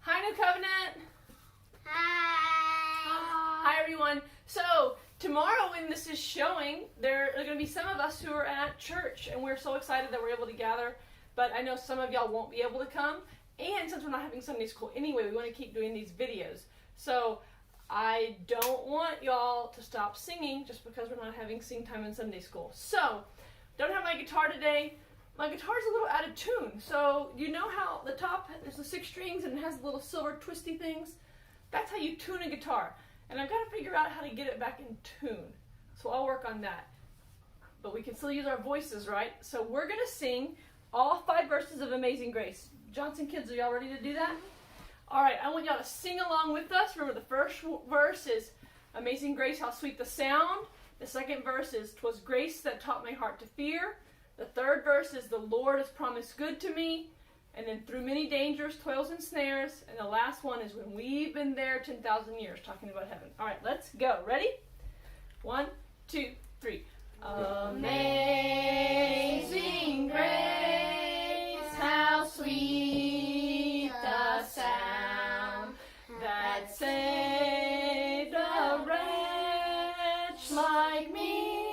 Hi, New Covenant. Hi. Hi, everyone. So, tomorrow when this is showing, there are going to be some of us who are at church, and we're so excited that we're able to gather, but I know some of y'all won't be able to come, and since we're not having Sunday school anyway, we want to keep doing these videos. So, I don't want y'all to stop singing just because we're not having sing time in Sunday school. So, don't have my guitar today. My guitar's a little out of tune. So, you know how the top, there's the 6 strings and it has the little silver twisty things? That's how you tune a guitar. And I've got to figure out how to get it back in tune. So I'll work on that. But we can still use our voices, right? So we're going to sing all 5 verses of Amazing Grace. Johnson kids, are y'all ready to do that? All right, I want y'all to sing along with us. Remember, the first verse is Amazing Grace, how sweet the sound. The second verse is 'Twas grace that taught my heart to fear. The third verse is the Lord has promised good to me. And then through many dangers, toils, and snares. And the last one is when we've been there 10,000 years, talking about heaven. All right, let's go. Ready? 1, 2, 3. Amazing grace, how sweet the sound that saved a wretch like me.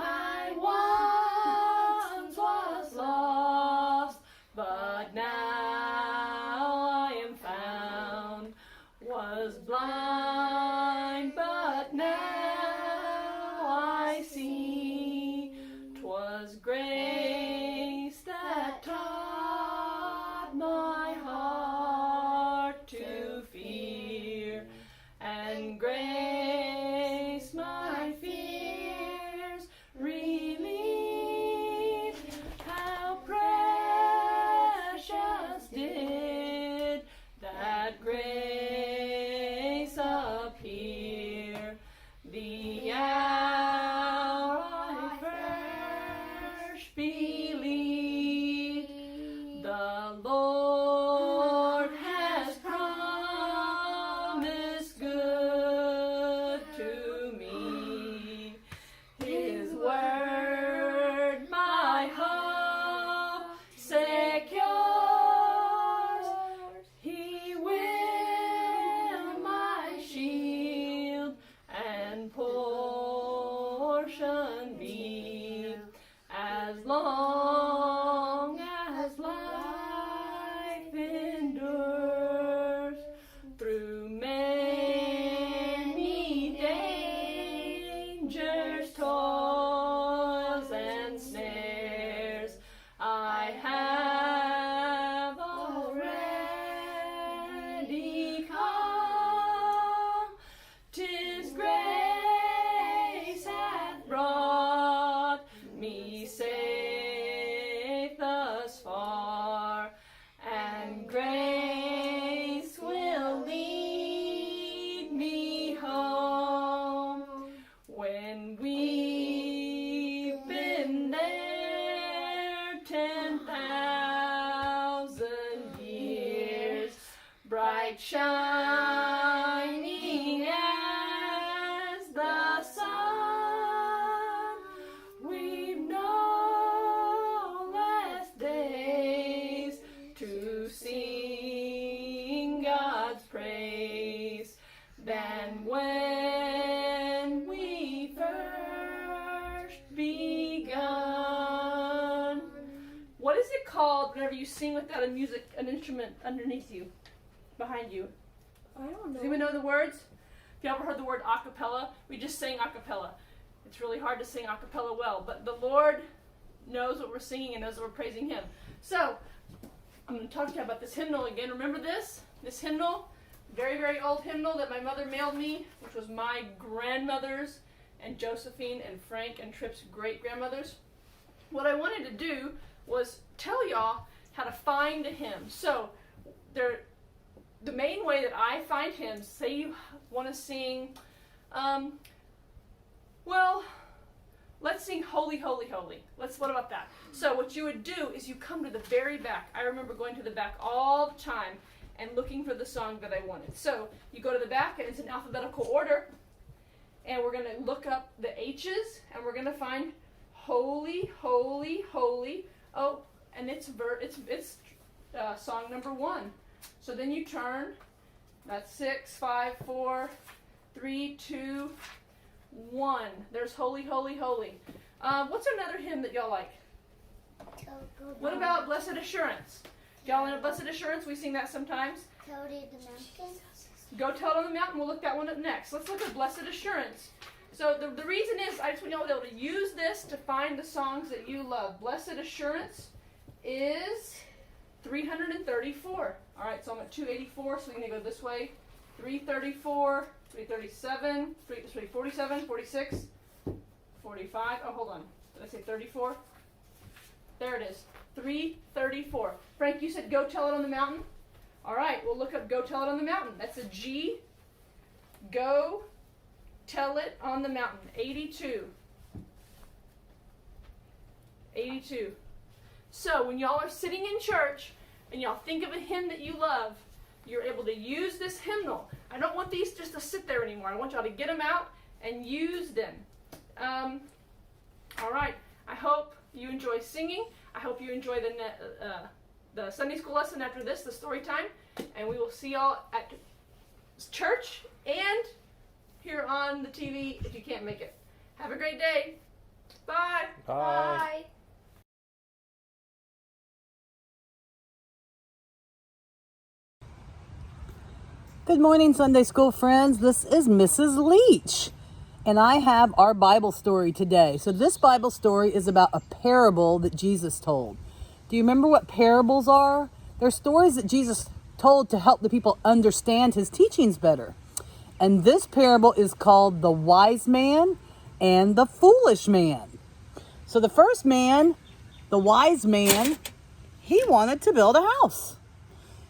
I once was lost, but now I am found. Was blind, but now I see. 'Twas grace that taught my heart to fear, and grace my fears relieved. How precious did that grace appear, the hour I first believed. The Lord has promised good to me. His word my hope secures. He will my shield and portion be, as long as life endures. Through many dangers, toils, and snares, I have already come. 'Tis grace hath brought me safe thus far, and grace will lead me home. When we've been there 10,000 years, bright shining as the sun, we've no less days to sing God's praise than when we first begun. What is it called whenever you sing without an instrument underneath you, behind you? I don't Does know. anyone know the words? If you ever heard the word a cappella, we just sang a cappella. It's really hard to sing a cappella well, but the Lord knows what we're singing and knows that we're praising Him. So, I'm going to talk to you about this hymnal again. Remember this? This hymnal? Very, very old hymnal that my mother mailed me, which was my grandmother's and Josephine and Frank and Tripp's great-grandmother's. What I wanted to do was tell y'all how to find a hymn. So, the main way that I find hymns, say you want to sing, well, let's sing Holy, Holy, Holy. What about that? So what you would do is you come to the very back. I remember going to the back all the time and looking for the song that I wanted. So you go to the back and it's in alphabetical order. And we're going to look up the H's and we're going to find Holy, Holy, Holy. Oh, and it's song number 1. So then you turn. That's 6, 5, 4, 3, 2, 1. There's Holy, Holy, Holy. What's another hymn that y'all like? What about Blessed Assurance? Y'all know Blessed Assurance? We sing that sometimes. Cody the Mountain. Go Tell It on the Mountain. We'll look that one up next. Let's look at Blessed Assurance. So the reason is I just want y'all to be able to use this to find the songs that you love. Blessed Assurance is 334. All right, so I'm at 284, so we're going to go this way. 334, 337, 347, 46, 45. Oh, hold on. Did I say 34? There it is. 334. Frank, you said Go Tell It on the Mountain? All right, we'll look up Go Tell It on the Mountain. That's a G. Go Tell It on the Mountain. 82. 82. So when y'all are sitting in church and y'all think of a hymn that you love, you're able to use this hymnal. I don't want these just to sit there anymore. I want y'all to get them out and use them. All right. I hope you enjoy singing. I hope you enjoy the Sunday school lesson after this, the story time. And we will see y'all at church and here on the TV if you can't make it. Have a great day. Bye. Bye. Bye. Good morning, Sunday school friends. This is Mrs. Leach, and I have our Bible story today. So this Bible story is about a parable that Jesus told. Do you remember what parables are? They're stories that Jesus told to help the people understand his teachings better. And this parable is called the wise man and the foolish man. So the first man, the wise man, he wanted to build a house.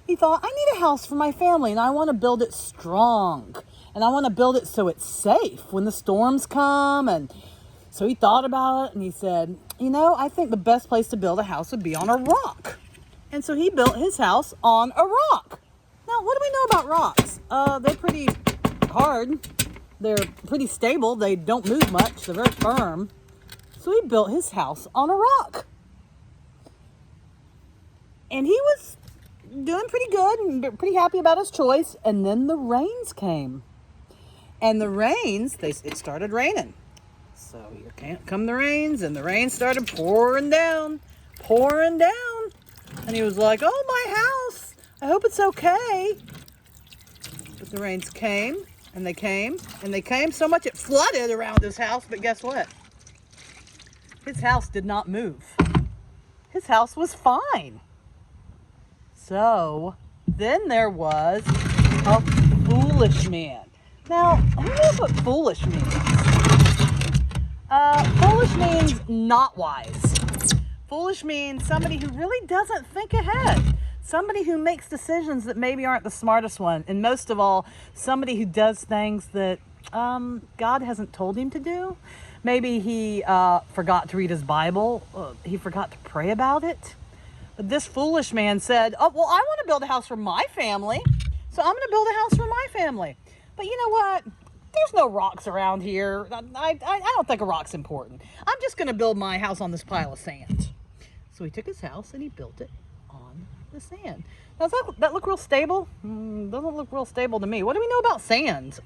He thought, I need a house for my family, and I want to build it strong. And I want to build it so it's safe when the storms come. And so he thought about it, and he said, I think the best place to build a house would be on a rock. And so he built his house on a rock. Now, what do we know about rocks? They're pretty hard. They're pretty stable. They don't move much. They're very firm. So he built his house on a rock. And he was doing pretty good and pretty happy about his choice. And then the rains came. And the rains, it started raining. So here come the rains, and the rain started pouring down. And he was like, oh, my house, I hope it's okay. But the rains came, and they came, and they came so much it flooded around his house. But guess what? His house did not move. His house was fine. So then there was a foolish man. Now, who knows what foolish means? Foolish means not wise. Foolish means somebody who really doesn't think ahead. Somebody who makes decisions that maybe aren't the smartest one. And most of all, somebody who does things that God hasn't told him to do. Maybe he forgot to read his Bible. He forgot to pray about it. But this foolish man said, oh, well, I want to build a house for my family. So I'm going to build a house for my family. But you know what? There's no rocks around here. I don't think a rock's important. I'm just going to build my house on this pile of sand. So he took his house and he built it on the sand. Now, does that look real stable? Doesn't look real stable to me. What do we know about sand?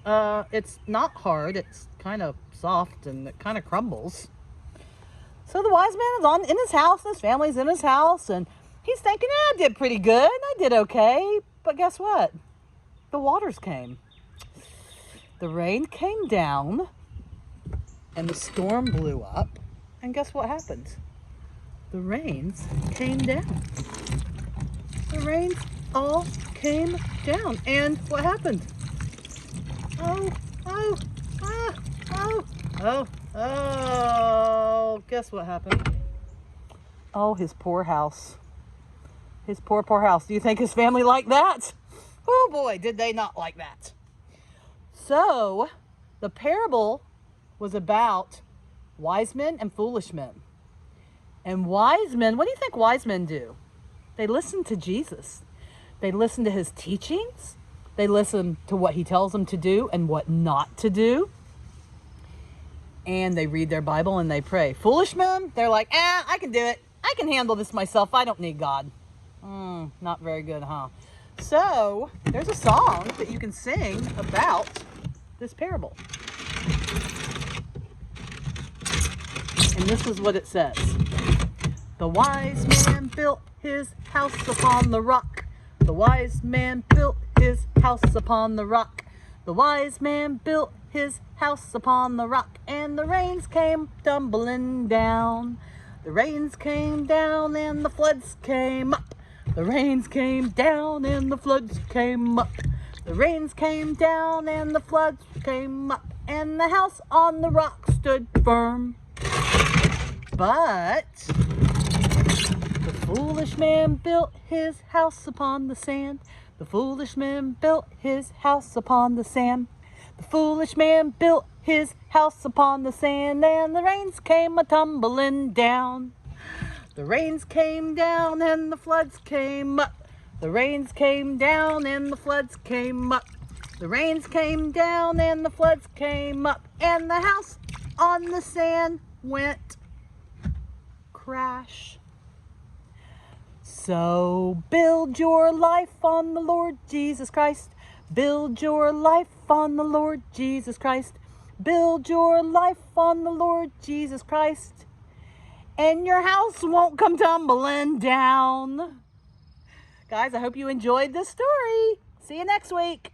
It's not hard. It's kind of soft and it kind of crumbles. So the wise man is in his house, and his family's in his house, and he's thinking, I did pretty good. I did okay. But guess what? The waters came. The rain came down, and the storm blew up. And guess what happened? The rains came down. The rains all came down. And what happened? Guess what happened? Oh, his poor house. His poor house. Do you think his family liked that? Oh boy, did they not like that. So, the parable was about wise men and foolish men. And wise men, what do you think wise men do? They listen to Jesus. They listen to his teachings. They listen to what he tells them to do and what not to do. And they read their Bible and they pray. Foolish men, they're like, I can do it. I can handle this myself. I don't need God. Not very good, huh? So there's a song that you can sing about this parable. And this is what it says. The wise man built his house upon the rock. The wise man built his house upon the rock. The wise man built his house upon the rock, and the rains came tumbling down. The rains came down and the floods came up. The rains came down and the floods came up. The rains came down and the floods came up, and the house on the rock stood firm. But the foolish man built his house upon the sand. The foolish man built his house upon the sand. The foolish man built his house upon the sand, and the rains came a-tumbling down. The rains came down and the floods came up. The rains came down and the floods came up. The rains came down and the floods came up, and the house on the sand went crash. So build your life on the Lord Jesus Christ. Build your life on the Lord Jesus Christ. Build your life on the Lord Jesus Christ, and your house won't come tumbling down. Guys, I hope you enjoyed this story. See you next week.